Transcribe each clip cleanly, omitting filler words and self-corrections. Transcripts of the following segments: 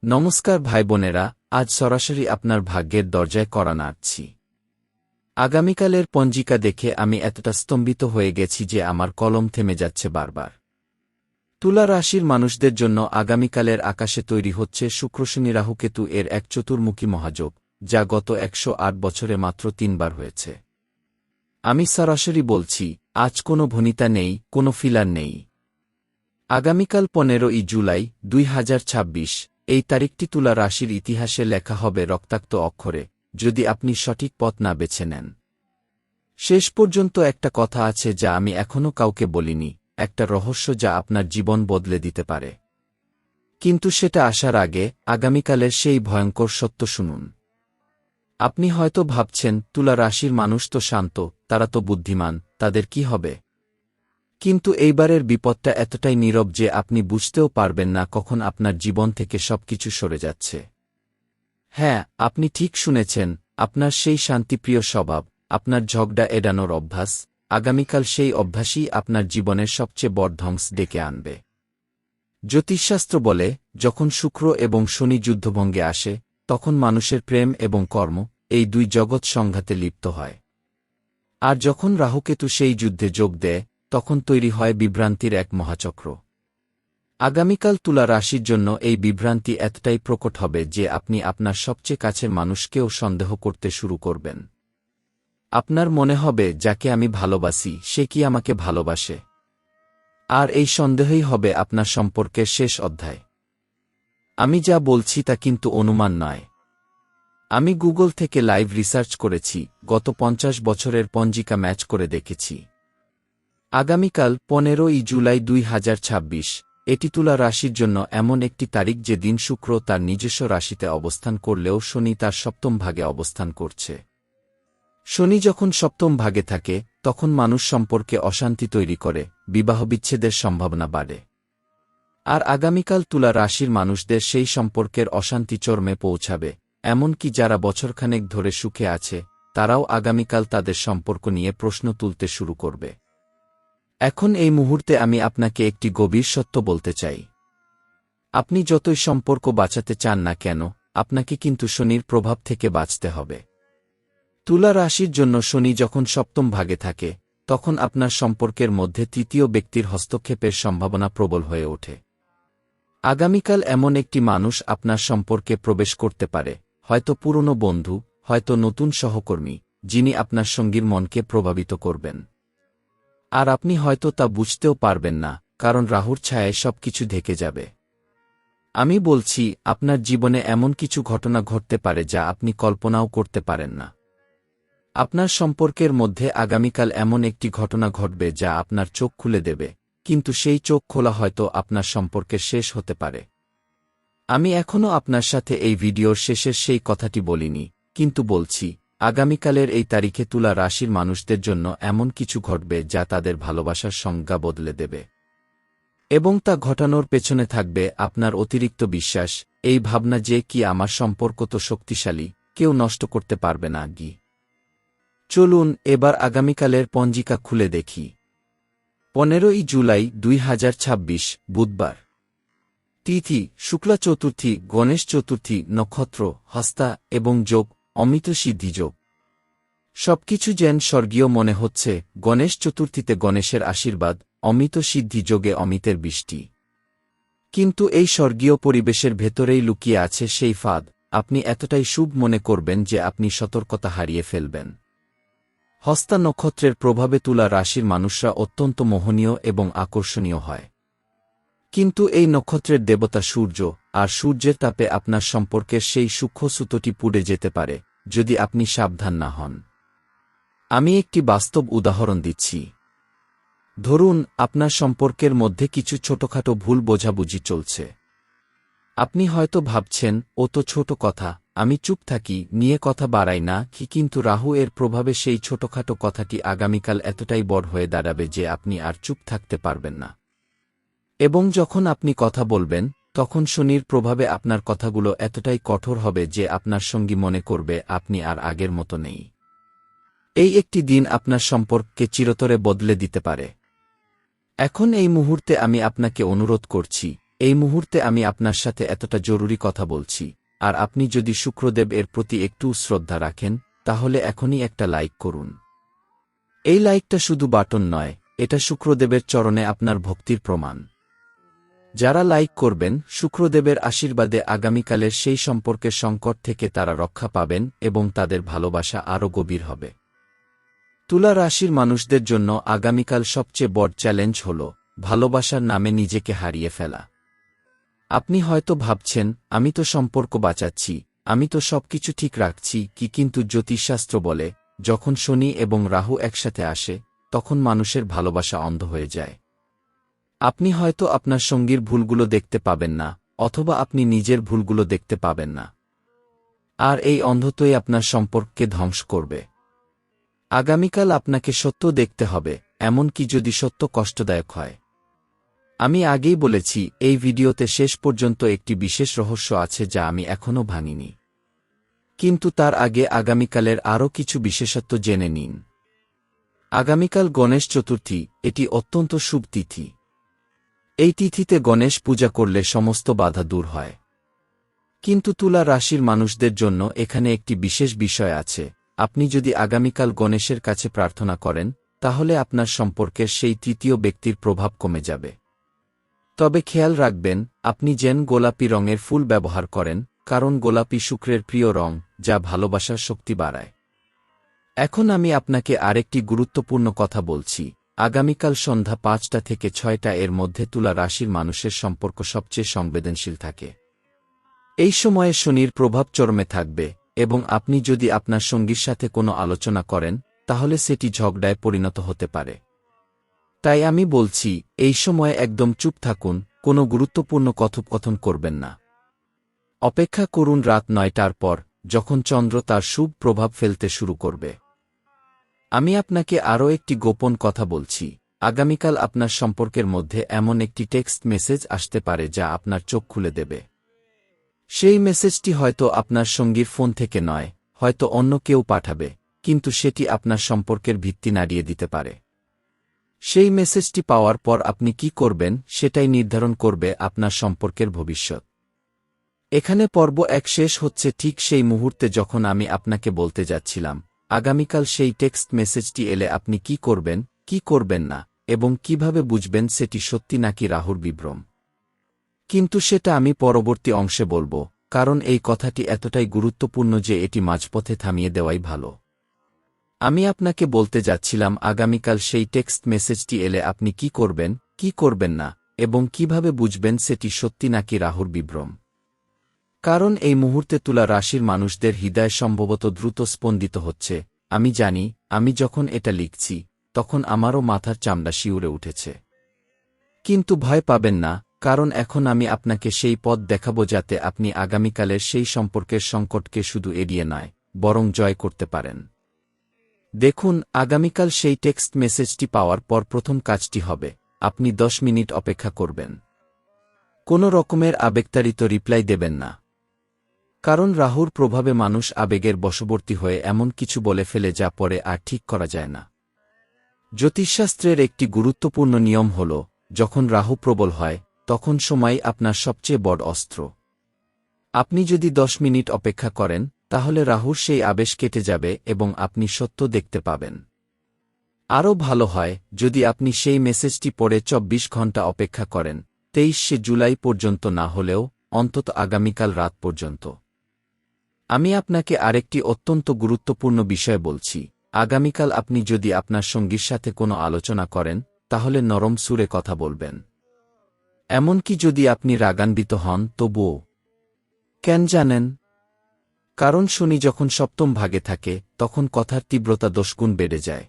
নমস্কার ভাই বোনেরা, আজ সরাসরি আপনার ভাগ্যের দরজায় কড়া নাড়ছি। আগামীকালের পঞ্জিকা দেখে আমি এতটা স্তম্ভিত হয়ে গেছি যে আমার কলম থেমে যাচ্ছে বারবার। তুলা রাশির মানুষদের জন্য আগামীকালের আকাশে তৈরি হচ্ছে শুক্র শনি রাহু কেতু এর এক চতুর্মুখী মহাযোগ, যা গত ১০৮ বছরে মাত্র ৩ বার হয়েছে। আমি সরাসরি বলছি, আজ কোনো ভনিতা নেই, কোনো ফিলার নেই। আগামীকাল ১৫ই জুলাই ২০২৬ এই তারিখটি তুলা রাশির ইতিহাসে লেখা হবে রক্তাক্ত অক্ষরে, যদি আপনি সঠিক পথ না বেছে নেন। শেষ পর্যন্ত একটা কথা আছে যা আমি এখনও কাউকে বলিনি, একটা রহস্য যা আপনার জীবন বদলে দিতে পারে। কিন্তু সেটা আসার আগে আগামীকালের সেই ভয়ঙ্কর সত্য শুনুন। আপনি হয়তো ভাবছেন, তুলা রাশির মানুষ তো শান্ত, তারা তো বুদ্ধিমান, তাদের কি হবে? কিন্তু এইবারের বিপদটা এতটাই নীরব যে আপনি বুঝতেও পারবেন না কখন আপনার জীবন থেকে সবকিছু সরে যাচ্ছে। হ্যাঁ, আপনি ঠিক শুনেছেন, আপনার সেই শান্তিপ্রিয় স্বভাব, আপনার ঝগড়া এড়ানোর অভ্যাস, আগামীকাল সেই অভ্যাসই আপনার জীবনের সবচেয়ে বড় ধ্বংস ডেকে আনবে। জ্যোতিষশাস্ত্র বলে, যখন শুক্র এবং শনি যুদ্ধভঙ্গে আসে, তখন মানুষের প্রেম এবং কর্ম, এই দুই জগৎ সংঘাতে লিপ্ত হয়। আর যখন রাহুকেতু সেই যুদ্ধে যোগ দেয়, তখন তৈরি হয় বিভ্রান্তির এক মহাচক্র। আগামীকাল তুলা রাশির জন্য এই বিভ্রান্তি এতটাই প্রকট হবে যে আপনি আপনার সবচেয়ে কাছের মানুষকেও সন্দেহ করতে শুরু করবেন। আপনার মনে হবে, যাকে আমি ভালোবাসি সে কি আমাকে ভালোবাসে? আর এই সন্দেহই হবে আপনার সম্পর্কের শেষ অধ্যায়। আমি যা বলছি তা কিন্তু অনুমান নয়। আমি গুগল থেকে লাইভ রিসার্চ করেছি, গত ৫০ বছরের পঞ্জিকা ম্যাচ করে দেখেছি। আগামীকাল ১৫ই জুলাই ২০২৬ এটি তুলা রাশির জন্য এমন একটি তারিখ যে দিন শুক্র তার নিজস্ব রাশিতে অবস্থান করলেও শনি তার সপ্তম ভাগে অবস্থান করছে। শনি যখন সপ্তম ভাগে থাকে, তখন মানুষ সম্পর্কে অশান্তি তৈরি করে, বিবাহবিচ্ছেদের সম্ভাবনা বাড়ে। আর আগামীকাল তুলা রাশির মানুষদের সেই সম্পর্কের অশান্তি চরমে পৌঁছাবে, এমনকি যারা বছরখানেক ধরে সুখে আছে, তারাও আগামীকাল তাদের সম্পর্ক নিয়ে প্রশ্ন তুলতে শুরু করবে। এখন এই মুহূর্তে আমি আপনাকে একটি গভীর সত্য বলতে চাই। আপনি যতই সম্পর্ক বাঁচাতে চান না কেন, আপনাকে কিন্তু শনির প্রভাব থেকে বাঁচতে হবে। তুলা রাশির জন্য শনি যখন সপ্তম ভাগে থাকে, তখন আপনার সম্পর্কের মধ্যে তৃতীয় ব্যক্তির হস্তক্ষেপের সম্ভাবনা প্রবল হয়ে ওঠে। আগামীকাল এমন একটি মানুষ আপনার সম্পর্কে প্রবেশ করতে পারে, হয়তো পুরনো বন্ধু, হয়তো নতুন সহকর্মী, যিনি আপনার সঙ্গীর মনকে প্রভাবিত করবেন। আর আপনি হয়তো তা বুঝতেও পারবেন না, কারণ রাহুর ছায়ায় সবকিছু ঢেকে যাবে। আমি বলছি, আপনার জীবনে এমন কিছু ঘটনা ঘটতে পারে যা আপনি কল্পনাও করতে পারেন না। আপনার সম্পর্কের মধ্যে আগামীকাল এমন একটি ঘটনা ঘটবে যা আপনার চোখ খুলে দেবে, কিন্তু সেই চোখ খোলা হয়তো আপনার সম্পর্কের শেষ হতে পারে। আমি এখনও আপনার সাথে এই ভিডিওর শেষের সেই কথাটি বলিনি, কিন্তু বলছি, আগামীকালের এই তারিখে তুলা রাশির মানুষদের জন্য এমন কিছু ঘটবে যা তাদের ভালোবাসার সংজ্ঞা বদলে দেবে। এবং তা ঘটানোর পেছনে থাকবে আপনার অতিরিক্ত বিশ্বাস, এই ভাবনা যে কি আমার সম্পর্ক তো শক্তিশালী, কেউ নষ্ট করতে পারবে না। চলুন এবার আগামীকালের পঞ্জিকা খুলে দেখি। ১৫ই জুলাই ২০২৬ বুধবার। তিথি শুক্লা চতুর্থী, গণেশ চতুর্থী, নক্ষত্র হস্তা এবং যোগ অমিত সিদ্ধি যোগ। সবকিছু যেন স্বর্গীয় মনে হচ্ছে। গণেশ চতুর্থীতে গণেশের আশীর্বাদ, অমিত সিদ্ধি যোগে অমিতের বৃষ্টি। কিন্তু এই স্বর্গীয় পরিবেশের ভেতরেই লুকিয়ে আছে সেই ফাঁদ, আপনি এতটাই শুভ মনে করবেন যে আপনি সতর্কতা হারিয়ে ফেলবেন। হস্তা নক্ষত্রের প্রভাবে তুলা রাশির মানুষরা অত্যন্ত মোহনীয় এবং আকর্ষণীয় হয়। কিন্তু এই নক্ষত্রের দেবতা সূর্য, আর সূর্যের তাপে আপনার সম্পর্কের সেই সূক্ষ্ম সুতোটি পুড়ে যেতে পারে, যদি আপনি সাবধান না হন। আমি একটি বাস্তব উদাহরণ দিচ্ছি। ধরুন, আপনার সম্পর্কের মধ্যে কিছু ছোটখাটো ভুল বোঝাবুঝি চলছে। আপনি হয়তো ভাবছেন, ও তো ছোট কথা, আমি চুপ থাকি, নিয়ে কথা বাড়াই না, কিন্তু রাহু এর প্রভাবে সেই ছোটখাটো কথাটি আগামীকাল এতটাই বড় হয়ে দাঁড়াবে যে আপনি আর চুপ থাকতে পারবেন না। এবং যখন আপনি কথা বলবেন, তখন শনির প্রভাবে আপনার কথাগুলো এতটাই কঠোর হবে যে আপনার সঙ্গী মনে করবে আপনি আর আগের মতো নেই। এই একটি দিন আপনার সম্পর্ককে চিরতরে বদলে দিতে পারে। এখন এই মুহূর্তে আমি আপনাকে অনুরোধ করছি, এই মুহূর্তে আমি আপনার সাথে এতটা জরুরি কথা বলছি, আর আপনি যদি শুক্রদেব এর প্রতি একটু শ্রদ্ধা রাখেন, তাহলে এখনই একটা লাইক করুন। এই লাইকটা শুধু বাটন নয়, এটা শুক্রদেবের চরণে আপনার ভক্তির প্রমাণ। যারা লাইক করবেন, শুক্রদেবের আশীর্বাদে আগামীকালের সেই সম্পর্কের সংকট থেকে তারা রক্ষা পাবেন এবং তাদের ভালোবাসা আরও গভীর হবে। তুলা রাশির মানুষদের জন্য আগামীকাল সবচেয়ে বড় চ্যালেঞ্জ হল ভালোবাসার নামে নিজেকে হারিয়ে ফেলা। আপনি হয়তো ভাবছেন, আমি তো সম্পর্ক বাঁচাচ্ছি, আমি তো সবকিছু ঠিক রাখছি, কিন্তু জ্যোতিষশাস্ত্র বলে, যখন শনি এবং রাহু একসাথে আসে, তখন মানুষের ভালোবাসা অন্ধ হয়ে যায়। আপনি হয়তো আপনার সঙ্গীর ভুলগুলো দেখতে পাবেন না, অথবা আপনি নিজের ভুলগুলো দেখতে পাবেন না। আর এই অন্ধত্বই আপনার সম্পর্ককে ধ্বংস করবে। আগামীকাল আপনাকে সত্য দেখতে হবে, এমনকি যদি সত্য কষ্টদায়ক হয়। আমি আগেই বলেছি, এই ভিডিওতে শেষ পর্যন্ত একটি বিশেষ রহস্য আছে যা আমি এখনও ভাঙিনি। কিন্তু তার আগে আগামীকালের আরও কিছু বিশেষত্ব জেনে নিন। আগামীকাল গণেশ চতুর্থী, এটি অত্যন্ত শুভ তিথি। এই তিথিতে গণেশ পূজা করলে সমস্ত বাধা দূর হয়। কিন্তু তুলা রাশির মানুষদের জন্য এখানে একটি বিশেষ বিষয় আছে। আপনি যদি আগামীকাল গণেশের কাছে প্রার্থনা করেন, তাহলে আপনার সম্পর্কের সেই তৃতীয় ব্যক্তির প্রভাব কমে যাবে। তবে খেয়াল রাখবেন, আপনি যেন গোলাপি রঙের ফুল ব্যবহার করেন, কারণ গোলাপি শুক্রের প্রিয় রং, যা ভালোবাসার শক্তি বাড়ায়। এখন আমি আপনাকে আরেকটি গুরুত্বপূর্ণ কথা বলছি। আগামীকাল সন্ধ্যা ৫টা থেকে ৬টা এর মধ্যে তুলা রাশির মানুষের সম্পর্ক সবচেয়ে সংবেদনশীল থাকে। এই সময়ে শনির প্রভাব চরমে থাকবে, এবং আপনি যদি আপনার সঙ্গীর সাথে কোনো আলোচনা করেন, তাহলে সেটি ঝগড়ায় পরিণত হতে পারে। তাই আমি বলছি, এই সময়ে একদম চুপ থাকুন, কোনো গুরুত্বপূর্ণ কথোপকথন করবেন না। অপেক্ষা করুন রাত ৯টার পর, যখন চন্দ্র তার শুভ প্রভাব ফেলতে শুরু করবে। আমি আপনাকে আরও একটি গোপন কথা বলছি। আগামীকাল আপনার সম্পর্কের মধ্যে এমন একটি টেক্সট মেসেজ আসতে পারে যা আপনার চোখ খুলে দেবে। সেই মেসেজটি হয়তো আপনার সঙ্গীর ফোন থেকে নয়, হয়তো অন্য কেউ পাঠাবে, কিন্তু সেটি আপনার সম্পর্কের ভিত্তি নাড়িয়ে দিতে পারে। সেই মেসেজটি পাওয়ার পর আপনি কি করবেন, সেটাই নির্ধারণ করবে আপনার সম্পর্কের ভবিষ্যৎ। এখানে পর্ব ১ শেষ হচ্ছে ঠিক সেই মুহূর্তে যখন আমি আপনাকে বলতে যাচ্ছিলাম, আগামীকাল সেই টেক্সট মেসেজটি এলে আপনি কি করবেন, কি করবেন না, এবং কিভাবে বুঝবেন সেটি সত্যি নাকি রাহুর বিভ্রম। কিন্তু সেটা আমি পরবর্তী অংশে বলবো, কারণ এই কথাটি এতটাই গুরুত্বপূর্ণ যে এটি মাঝপথে থামিয়ে দেওয়াই ভালো। আমি আপনাকে বলতে যাচ্ছিলাম, আগামীকাল সেই টেক্সট মেসেজটি এলে আপনি কি করবেন, কি করবেন না, এবং কিভাবে বুঝবেন সেটি সত্যি নাকি রাহুর বিভ্রম। কারণ এই মুহূর্তে তুলা রাশির মানুষদের হৃদয় সম্ভবত দ্রুত স্পন্দিত হচ্ছে। আমি জানি, আমি যখন এটা লিখছি, তখন আমারও মাথার চামড়া শিউরে উঠেছে। কিন্তু ভয় পাবেন না, কারণ এখন আমি আপনাকে সেই পথ দেখাবো যাতে আপনি আগামীকালের সেই সম্পর্কের সংকটকে শুধু এড়িয়ে নয়, বরং জয় করতে পারেন। দেখুন, আগামীকাল সেই টেক্সট মেসেজটি পাওয়ার পর প্রথম কাজটি হবে, আপনি ১০ মিনিট অপেক্ষা করবেন। কোনো রকমের আবেগতাড়িত রিপ্লাই দেবেন না। কারণ রাহুর প্রভাবে মানুষ আবেগের বশবর্তী হয়ে এমন কিছু বলে ফেলে যা পরে আর ঠিক করা যায় না। জ্যোতিষশাস্ত্রের একটি গুরুত্বপূর্ণ নিয়ম হল, যখন রাহু প্রবল হয়, তখন সময় আপনার সবচেয়ে বড় অস্ত্র। আপনি যদি ১০ মিনিট অপেক্ষা করেন, তাহলে রাহুর সেই আবেশ কেটে যাবে এবং আপনি সত্য দেখতে পাবেন। আরও ভালো হয় যদি আপনি সেই মেসেজটি পড়ে ২৪ ঘণ্টা অপেক্ষা করেন, ২৩শে জুলাই পর্যন্ত না হলেও অন্তত আগামীকাল রাত পর্যন্ত। আমি আপনাকে আরেকটি অত্যন্ত গুরুত্বপূর্ণ বিষয় বলছি। আগামীকাল আপনি যদি আপনার সঙ্গীর সাথে কোনো আলোচনা করেন, তাহলে নরম সুরে কথা বলবেন। এমনকি যদি আপনি রাগান্বিত হন তবুও। কেন জানেন? কারণ শনি যখন সপ্তম ভাগে থাকে, তখন কথার তীব্রতা ১০ গুণ বেড়ে যায়।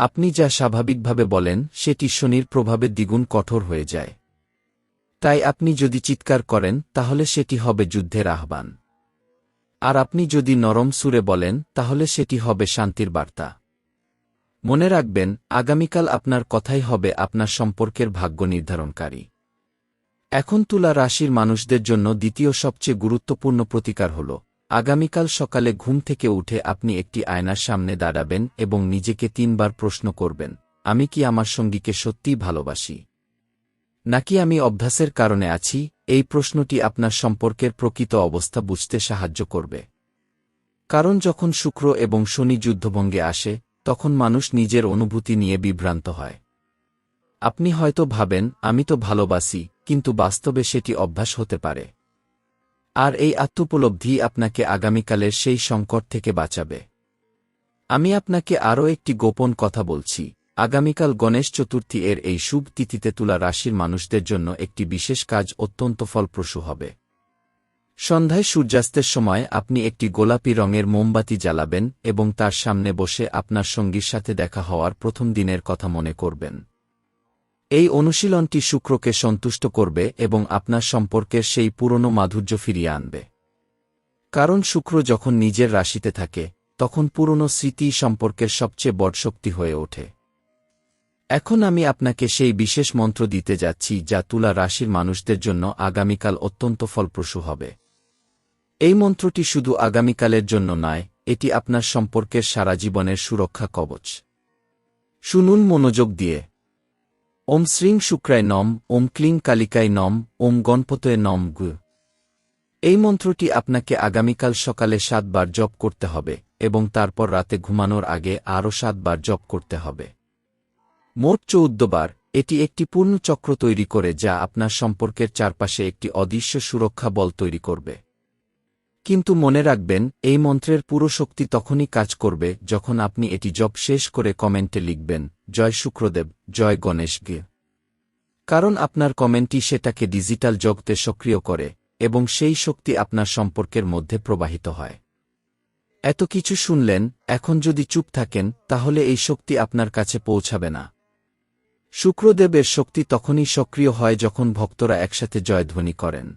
আপনি যা স্বাভাবিকভাবে বলেন, সেটি শনির প্রভাবে দ্বিগুণ কঠোর হয়ে যায়। তাই আপনি যদি চিৎকার করেন, তাহলে সেটি হবে যুদ্ধের আহ্বান। আর আপনি যদি নরম সুরে বলেন, তাহলে সেটি হবে শান্তির বার্তা। মনে রাখবেন, আগামীকাল আপনার কথাই হবে আপনার সম্পর্কের ভাগ্য নির্ধারণকারী। এখন তুলা রাশির মানুষদের জন্য দ্বিতীয় সবচেয়ে গুরুত্বপূর্ণ প্রতিকার হল, আগামীকাল সকালে ঘুম থেকে উঠে আপনি একটি আয়নার সামনে দাঁড়াবেন এবং নিজেকে ৩ বার প্রশ্ন করবেন, আমি কি আমার সঙ্গীকে সত্যিই ভালোবাসি? নাকি আমি অভ্যাসের কারণে আছি? এই প্রশ্নটি আপনার সম্পর্কের প্রকৃত অবস্থা বুঝতে সাহায্য করবে। কারণ যখন শুক্র এবং শনি যুদ্ধভঙ্গে আসে, তখন মানুষ নিজের অনুভূতি নিয়ে বিভ্রান্ত হয়। আপনি হয়তো ভাবেন, আমি তো ভালোবাসি, কিন্তু বাস্তবে সেটি অভ্যাস হতে পারে। আর এই আত্মোপলব্ধি আপনাকে আগামীকালের সেই সংকট থেকে বাঁচাবে। আমি আপনাকে আরও একটি গোপন কথা বলছি। আগামীকাল গণেশ চতুর্থী এর এই শুভ তিথিতে তুলা রাশির মানুষদের জন্য একটি বিশেষ কাজ অত্যন্ত ফলপ্রসূ হবে। সন্ধ্যায় সূর্যাস্তের সময় আপনি একটি গোলাপি রঙের মোমবাতি জ্বালাবেন এবং তার সামনে বসে আপনার সঙ্গীর সাথে দেখা হওয়ার প্রথম দিনের কথা মনে করবেন। এই অনুশীলনটি শুক্রকে সন্তুষ্ট করবে এবং আপনার সম্পর্কের সেই পুরনো মাধুর্য ফিরিয়ে আনবে। কারণ শুক্র যখন নিজের রাশিতে থাকে, তখন পুরনো স্মৃতি সম্পর্কের সবচেয়ে বড় শক্তি হয়ে ওঠে। এখন আমি আপনাকে সেই বিশেষ মন্ত্র দিতে যাচ্ছি যা তুলা রাশির মানুষদের জন্য আগামীকাল অত্যন্ত ফলপ্রসূ হবে। এই মন্ত্রটি শুধু আগামীকালের জন্য নয়, এটি আপনার সম্পর্কের সারা জীবনের সুরক্ষা কবচ। শুনুন মনোযোগ দিয়ে। ওম শ্রীং শুক্রায় নম, ওম ক্লিং কালিকায় নম, ওম গণপতয়ে নম গু। এই মন্ত্রটি আপনাকে আগামীকাল সকালে 7 বার জপ করতে হবে এবং তারপর রাতে ঘুমানোর আগে আরও 7 বার জপ করতে হবে। মোট 14 বার। এটি একটি পূর্ণ চক্র তৈরি করে যা আপনার সম্পর্কের চারপাশে একটি অদৃশ্য সুরক্ষা বল তৈরি করবে। কিন্তু মনে রাখবেন, এই মন্ত্রের পুরো শক্তি তখনই কাজ করবে যখন আপনি এটি জপ শেষ করে কমেন্টে লিখবেন, জয় শুক্রদেব, জয় গণেশ গে। কারণ আপনার কমেন্টই সেটাকে ডিজিটাল জগতে সক্রিয় করে এবং সেই শক্তি আপনার সম্পর্কের মধ্যে প্রবাহিত হয়। এত কিছু শুনলেন, এখন যদি চুপ থাকেন তাহলে এই শক্তি আপনার কাছে পৌঁছাবে না। শুক্রদেবের শক্তি তখনই সক্রিয় হয় যখন ভক্তরা একসাথে জয়ধ্বনি করেন।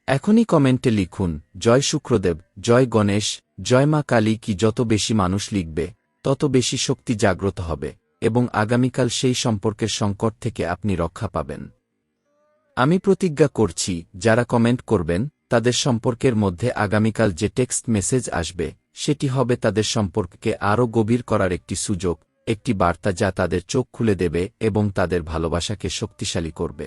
এখনই কমেন্টে লিখুন, জয় শুক্রদেব, জয় গণেশ, জয় মা কালী। কি যত বেশি মানুষ লিখবে, তত বেশি শক্তি জাগ্রত হবে এবং আগামীকাল সেই সম্পর্কের সংকট থেকে আপনি রক্ষা পাবেন। আমি প্রতিজ্ঞা করছি, যারা কমেন্ট করবেন তাদের সম্পর্কের মধ্যে আগামীকাল যে টেক্সট মেসেজ আসবে সেটি হবে তাদের সম্পর্ককে আরও গভীর করার একটি সুযোগ, একটি বার্তা যা তাদের চোখ খুলে দেবে এবং তাদের ভালোবাসাকে শক্তিশালী করবে।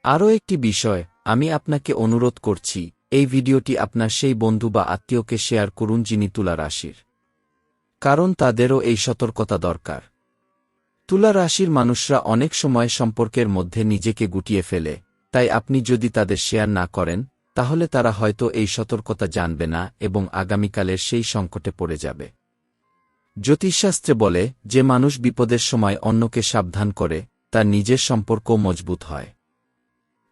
আরও একটি বিষয়, আমি আপনাকে অনুরোধ করছি, এই ভিডিওটি আপনার সেই বন্ধু বা আত্মীয়কে শেয়ার করুন যিনি তুলা রাশির। কারণ তাদেরও এই সতর্কতা দরকার। তুলা রাশির মানুষরা অনেক সময় সম্পর্কের মধ্যে নিজেকে গুটিয়ে ফেলে, তাই আপনি যদি তাদের শেয়ার না করেন, তাহলে তারা হয়তো এই সতর্কতা জানবে না এবং আগামীকালের সেই সংকটে পড়ে যাবে। জ্যোতিষশাস্ত্রে বলে, যে মানুষ বিপদের সময় অন্যকে সাবধান করে, তার নিজের সম্পর্কও মজবুত হয়।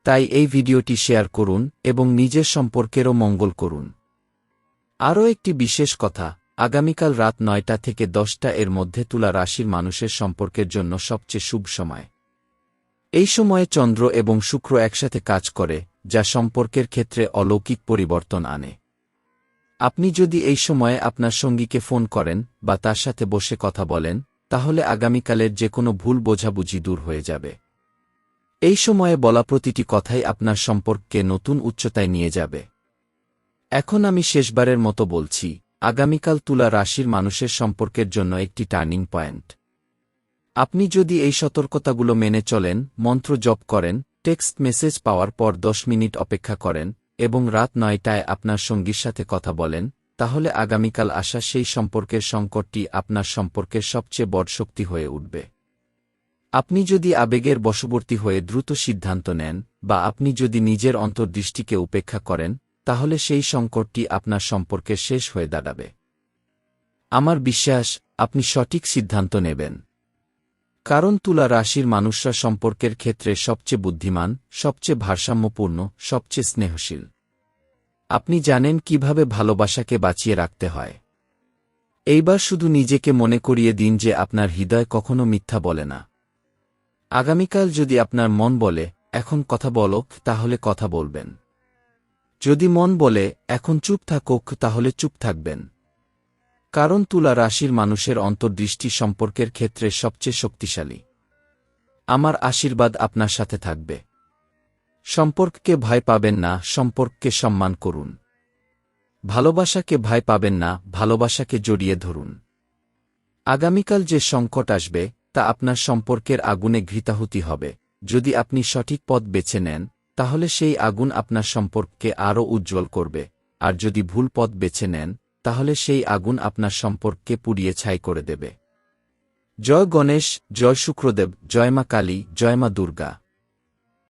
তাই এই ভিডিওটি শেয়ার করুন এবং নিজের সম্পর্কেরও মঙ্গল করুন। আরও একটি বিশেষ কথা, আগামীকাল রাত 9টা থেকে 10টা এর মধ্যে তুলা রাশির মানুষের সম্পর্কের জন্য সবচেয়ে শুভ সময়। এই সময়ে চন্দ্র এবং শুক্র একসাথে কাজ করে, যা সম্পর্কের ক্ষেত্রে অলৌকিক পরিবর্তন আনে। আপনি যদি এই সময়ে আপনার সঙ্গীকে ফোন করেন বা তার সাথে বসে কথা বলেন, তাহলে আগামীকালের যে কোনো ভুল বোঝাবুঝি দূর হয়ে যাবে। এই সময়ে বলা প্রতিটি কথাই আপনার সম্পর্ককে নতুন উচ্চতায় নিয়ে যাবে। এখন আমি শেষবারের মতো বলছি, আগামীকাল তুলা রাশির মানুষের সম্পর্কের জন্য একটি টার্নিং পয়েন্ট। আপনি যদি এই সতর্কতাগুলো মেনে চলেন, মন্ত্র জপ করেন, টেক্সট মেসেজ পাওয়ার পর 10 মিনিট অপেক্ষা করেন এবং রাত 9টায় আপনার সঙ্গীর সাথে কথা বলেন, তাহলে আগামীকাল আসা সেই সম্পর্কের সংকটটি আপনার সম্পর্কের সবচেয়ে বড় শক্তি হয়ে উঠবে। আপনি যদি আবেগের বশবর্তী হয়ে দ্রুত সিদ্ধান্ত নেন বা আপনি যদি নিজের অন্তর্দৃষ্টিকে উপেক্ষা করেন, তাহলে সেই সংকটটি আপনার সম্পর্কের শেষ হয়ে দাঁড়াবে। আমার বিশ্বাস, আপনি সঠিক সিদ্ধান্ত নেবেন। কারণ তুলা রাশির মানুষরা সম্পর্কের ক্ষেত্রে সবচেয়ে বুদ্ধিমান, সবচেয়ে ভারসাম্যপূর্ণ, সবচেয়ে স্নেহশীল। আপনি জানেন কিভাবে ভালোবাসাকে বাঁচিয়ে রাখতে হয়। এইবার শুধু নিজেকে মনে করিয়ে দিন যে আপনার হৃদয় কখনো মিথ্যা বলে না। আগামীকাল যদি আপনার মন বলে, এখন কথা বলো, তাহলে কথা বলবেন। যদি মন বলে, এখন চুপ থাকুক, তাহলে চুপ থাকবেন। কারণ তুলা রাশির মানুষের অন্তর্দৃষ্টি সম্পর্কের ক্ষেত্রে সবচেয়ে শক্তিশালী। আমার আশীর্বাদ আপনার সাথে থাকবে। সম্পর্ককে ভয় পাবেন না, সম্পর্ককে সম্মান করুন। ভালোবাসাকে ভয় পাবেন না, ভালোবাসাকে জড়িয়ে ধরুন। আগামীকাল যে সংকট আসবে, তা আপনার সম্পর্কের আগুনে ঘৃতাহুতি হবে, যদি আপনি সঠিক পথ বেছে নেন তাহলে সেই আগুন আপনার সম্পর্ককে আরও উজ্জ্বল করবে, আর যদি ভুল পথ বেছে নেন তাহলে সেই আগুন আপনার সম্পর্ককে পুড়িয়ে ছাই করে দেবে। জয় গণেশ, জয় শুক্রদেব, জয় মা কালী, জয় মা দুর্গা।